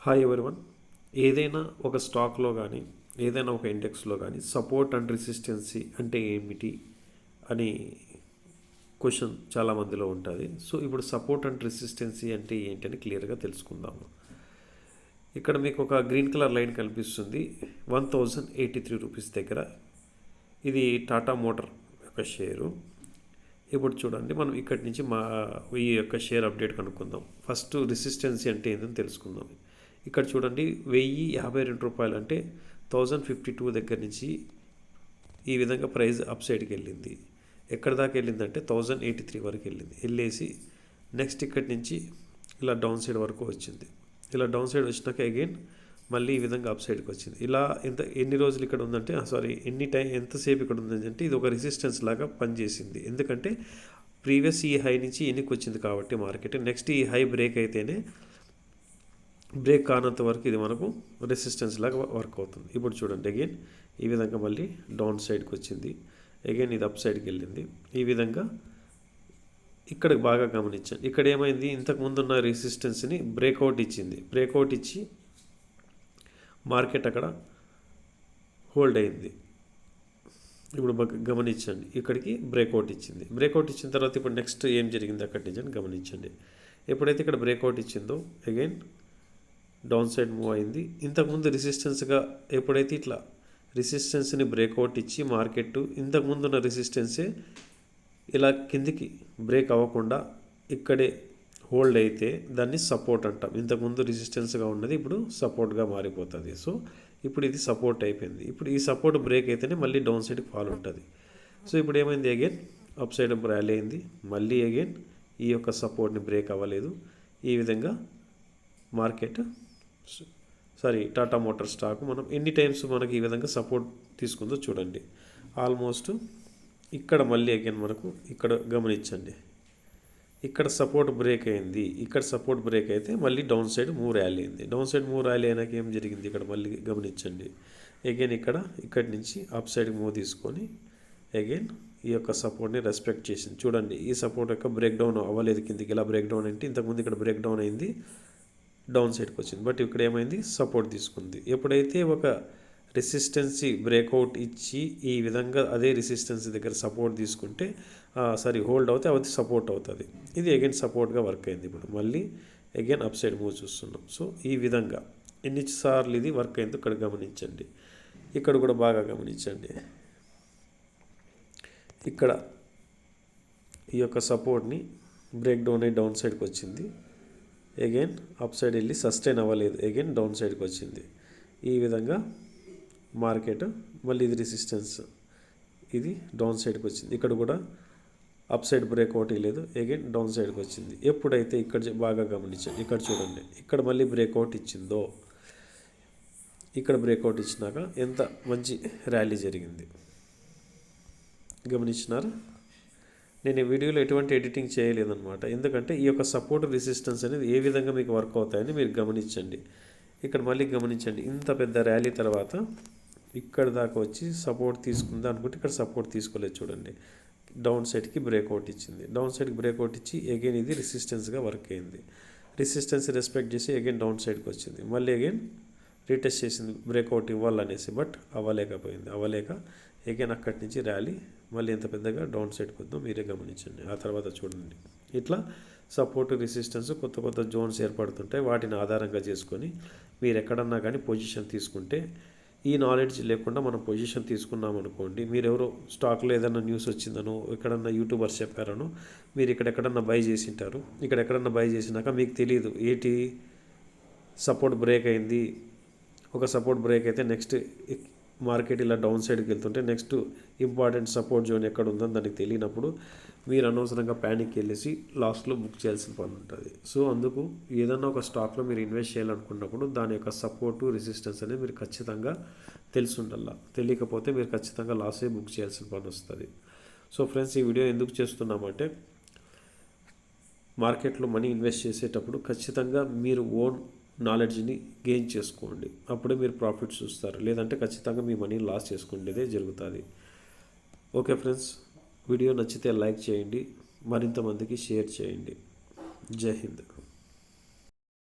Hi everyone. ఏదైనా ఒక స్టాక్లో కానీ ఏదైనా ఒక ఇండెక్స్లో కానీ సపోర్ట్ అండ్ రెసిస్టెన్సీ అంటే ఏమిటి అని క్వశ్చన్ చాలామందిలో ఉంటుంది. సో ఇప్పుడు సపోర్ట్ అండ్ రెసిస్టెన్సీ అంటే ఏంటని క్లియర్గా తెలుసుకుందాము. ఇక్కడ మీకు ఒక గ్రీన్ కలర్ లైన్ కనిపిస్తుంది 1083 రూపీస్ దగ్గర. ఇది టాటా మోటార్ యొక్క షేరు. ఇప్పుడు చూడండి, మనం ఇక్కడి నుంచి ఈ యొక్క షేర్ అప్డేట్ కనుక్కుందాం. ఫస్ట్ రెసిస్టెన్సీ అంటే ఏంటని తెలుసుకుందాం. ఇక్కడ చూడండి, 1052 రూపాయలు అంటే 1052 దగ్గర నుంచి ఈ విధంగా ప్రైస్ అప్ సైడ్కి వెళ్ళింది. ఎక్కడ దాకా వెళ్ళిందంటే 1083 వరకు వెళ్ళేసి నెక్స్ట్ ఇక్కడి నుంచి ఇలా డౌన్ సైడ్ వరకు వచ్చింది. ఇలా డౌన్ సైడ్ వచ్చినాక అగైన్ మళ్ళీ ఈ విధంగా అప్ సైడ్కి వచ్చింది. ఇలా ఎన్ని రోజులు ఇక్కడ ఉందంటే ఎంతసేపు ఇక్కడ ఉందంటే ఇది ఒక రెసిస్టెన్స్ లాగా పనిచేసింది. ఎందుకంటే ప్రీవియస్ ఈ హై నుంచి ఎన్నికి వచ్చింది కాబట్టి మార్కెట్ నెక్స్ట్ ఈ హై బ్రేక్ అయితేనే, బ్రేక్ కానంత వరకు ఇది మనకు రెసిస్టెన్స్ లాగా వర్క్ అవుతుంది. ఇప్పుడు చూడండి, అగైన్ ఈ విధంగా మళ్ళీ డౌన్ సైడ్కి వచ్చింది. అగైన్ ఇది అప్ సైడ్కి వెళ్ళింది. ఈ విధంగా ఇక్కడ బాగా గమనించండి. ఇక్కడ ఏమైంది, ఇంతకు ముందున్న రెసిస్టెన్స్ని బ్రేక్అవుట్ ఇచ్చింది. బ్రేక్అవుట్ ఇచ్చి మార్కెట్ అక్కడ హోల్డ్ అయింది. ఇప్పుడు గమనించండి, ఇక్కడికి బ్రేక్అవుట్ ఇచ్చింది. బ్రేక్అవుట్ ఇచ్చిన తర్వాత ఇప్పుడు నెక్స్ట్ ఏం జరిగింది అక్కడి నుంచి అని గమనించండి. ఎప్పుడైతే ఇక్కడ బ్రేక్అవుట్ ఇచ్చిందో అగైన్ డౌన్ సైడ్ మూవ్ అయింది. ఇంతకుముందు రెసిస్టెన్స్గా ఎప్పుడైతే ఇట్లా రెసిస్టెన్స్ని బ్రేక్అవుట్ ఇచ్చి మార్కెట్ ఇంతకుముందు ఉన్న రెసిస్టెన్సే ఇలా కిందికి బ్రేక్ అవ్వకుండా ఇక్కడే హోల్డ్ అయితే దాన్ని సపోర్ట్ అంటాం. ఇంతకుముందు రెసిస్టెన్స్గా ఉన్నది ఇప్పుడు సపోర్ట్గా మారిపోతుంది. సో ఇప్పుడు ఇది సపోర్ట్ అయిపోయింది. ఇప్పుడు ఈ సపోర్ట్ బ్రేక్ అయితేనే మళ్ళీ డౌన్ సైడ్కి ఫాల్ ఉంటుంది. సో ఇప్పుడు ఏమైంది, అగైన్ అప్ సైడ్ ర్యాలీ అయింది. మళ్ళీ అగైన్ ఈ యొక్క సపోర్ట్ని బ్రేక్ అవ్వలేదు. ఈ విధంగా మార్కెట్ టాటా మోటార్ స్టాక్ మనం ఎన్ని టైమ్స్ మనకి ఈ విధంగా సపోర్ట్ తీసుకుందో చూడండి. ఆల్మోస్ట్ ఇక్కడ మళ్ళీ అగైన్ మనకు ఇక్కడ గమనించండి, ఇక్కడ సపోర్ట్ బ్రేక్ అయింది. ఇక్కడ సపోర్ట్ బ్రేక్ అయితే మళ్ళీ డౌన్ సైడ్ మూవ్ ర్యాలీ అయింది. డౌన్ సైడ్ మూవ్ ర్యాలీ అయినాక ఏం జరిగింది, ఇక్కడ మళ్ళీ గమనించండి, అగైన్ ఇక్కడి నుంచి అప్ సైడ్ మూవ్ తీసుకొని అగైన్ ఈ యొక్క సపోర్ట్ని రెస్పెక్ట్ చేసింది. చూడండి, ఈ సపోర్ట్ యొక్క బ్రేక్ డౌన్ అవ్వలేదు కిందికి. ఇలా బ్రేక్ డౌన్ అంటే ఇంతకుముందు ఇక్కడ బ్రేక్ డౌన్ అయింది, డౌన్ సైడ్కి వచ్చింది. బట్ ఇక్కడ ఏమైంది, సపోర్ట్ తీసుకుంది. ఎప్పుడైతే ఒక రెసిస్టెన్సీ బ్రేక్అవుట్ ఇచ్చి ఈ విధంగా అదే రెసిస్టెన్సీ దగ్గర సపోర్ట్ తీసుకుంటే హోల్డ్ అవుతే అది సపోర్ట్ అవుతుంది. ఇది అగైన్ సపోర్ట్గా వర్క్ అయింది. ఇప్పుడు మళ్ళీ అగైన్ అప్ సైడ్ మూవ్ చూస్తున్నాం. సో ఈ విధంగా ఎన్నిసార్లు ఇది వర్క్ అయిందో ఇక్కడ గమనించండి. ఇక్కడ కూడా బాగా గమనించండి. ఇక్కడ ఈ యొక్క సపోర్ట్ని బ్రేక్ డౌన్ అయ్యి డౌన్ సైడ్కి వచ్చింది. అగైన్ అప్ సైడ్ వెళ్ళి సస్టైన్ అవ్వలేదు, అగైన్ డౌన్ సైడ్కి వచ్చింది. ఈ విధంగా మార్కెట్ మళ్ళీ ఇది రెసిస్టెన్స్, ఇది డౌన్ సైడ్కి వచ్చింది. ఇక్కడ కూడా అప్ సైడ్ బ్రేక్అవుట్ లేదు, అగైన్ డౌన్ సైడ్కి వచ్చింది. ఎప్పుడైతే ఇక్కడ బాగా గమనించండి, ఇక్కడ చూడండి, ఇక్కడ మళ్ళీ బ్రేక్అవుట్ ఇచ్చిందో, ఇక్కడ బ్రేక్అవుట్ ఇచ్చినాక ఎంత మంచి ర్యాలీ జరిగింది గమనించినారా. నేను ఈ వీడియోలో ఎటువంటి ఎడిటింగ్ చేయలేదన్నమాట. ఎందుకంటే ఈ యొక్క సపోర్ట్ రెసిస్టెన్స్ అనేది ఏ విధంగా మీకు వర్క్ అవుతాయని మీరు గమనించండి. ఇక్కడ మళ్ళీ గమనించండి, ఇంత పెద్ద ర్యాలీ తర్వాత ఇక్కడ దాకా వచ్చి సపోర్ట్ తీసుకుందా అనుకుంటే ఇక్కడ సపోర్ట్ తీసుకోలేదు. చూడండి, డౌన్ సైడ్కి బ్రేక్అవుట్ ఇచ్చింది. డౌన్ సైడ్కి బ్రేక్అవుట్ ఇచ్చి అగైన్ ఇది రెసిస్టెన్స్గా వర్క్ అయింది. రెసిస్టెన్స్ రెస్పెక్ట్ చేసి అగైన్ డౌన్ సైడ్కి వచ్చింది. మళ్ళీ అగైన్ రీటెస్ట్ చేసింది బ్రేక్అవుట్ ఇవ్వాలనేసి, బట్ అవ్వలేక అగైన్ అక్కడి నుంచి ర్యాలీ మళ్ళీ ఎంత పెద్దగా డౌన్ సైడ్కి వద్దో మీరే గమనించండి. ఆ తర్వాత చూడండి, ఇట్లా సపోర్ట్ రెసిస్టెన్స్ కొత్త జోన్స్ ఏర్పడుతుంటాయి. వాటిని ఆధారంగా చేసుకొని మీరు ఎక్కడన్నా కానీ పొజిషన్ తీసుకుంటే, ఈ నాలెడ్జ్ లేకుండా మనం పొజిషన్ తీసుకున్నాం అనుకోండి, మీరు ఎవరో స్టాక్లో ఏదైనా న్యూస్ వచ్చిందనో ఎక్కడన్నా యూట్యూబర్స్ చెప్పారనో మీరు ఎక్కడన్నా బై చేసింటారు. ఎక్కడన్నా బై చేసినాక మీకు తెలియదు ఏంటి సపోర్ట్ బ్రేక్ అయింది. ఒక సపోర్ట్ బ్రేక్ అయితే నెక్స్ట్ మార్కెట్ ఇలా డౌన్ సైడ్కి వెళ్తుంటే నెక్స్ట్ ఇంపార్టెంట్ సపోర్ట్ జోన్ ఎక్కడ ఉందని దానికి తెలియనప్పుడు మీరు అనవసరంగా ప్యానిక్ వెళ్ళేసి లాస్ట్లో బుక్ చేయాల్సిన పని ఉంటుంది. సో అందుకు ఏదన్నా ఒక స్టాక్లో మీరు ఇన్వెస్ట్ చేయాలనుకున్నప్పుడు దాని యొక్క సపోర్టు రెసిస్టెన్స్ అనేది మీరు ఖచ్చితంగా తెలిసి ఉండాలి. తెలియకపోతే మీరు ఖచ్చితంగా లాస్ అయ్యి బుక్ చేయాల్సిన పని వస్తుంది. సో ఫ్రెండ్స్, ఈ వీడియో ఎందుకు చేస్తున్నామంటే, మార్కెట్లో మనీ ఇన్వెస్ట్ చేసేటప్పుడు ఖచ్చితంగా మీరు ఓన్ నాలెడ్జ్ని గెయిన్ చేసుకోండి. అప్పుడే మీరు ప్రాఫిట్ చూస్తారు. లేదంటే ఖచ్చితంగా మీ మనీని లాస్ చేసుకునేదే జరుగుతుంది. ఓకే ఫ్రెండ్స్, వీడియో నచ్చితే లైక్ చేయండి, మరింత మందికి షేర్ చేయండి. జై హింద్.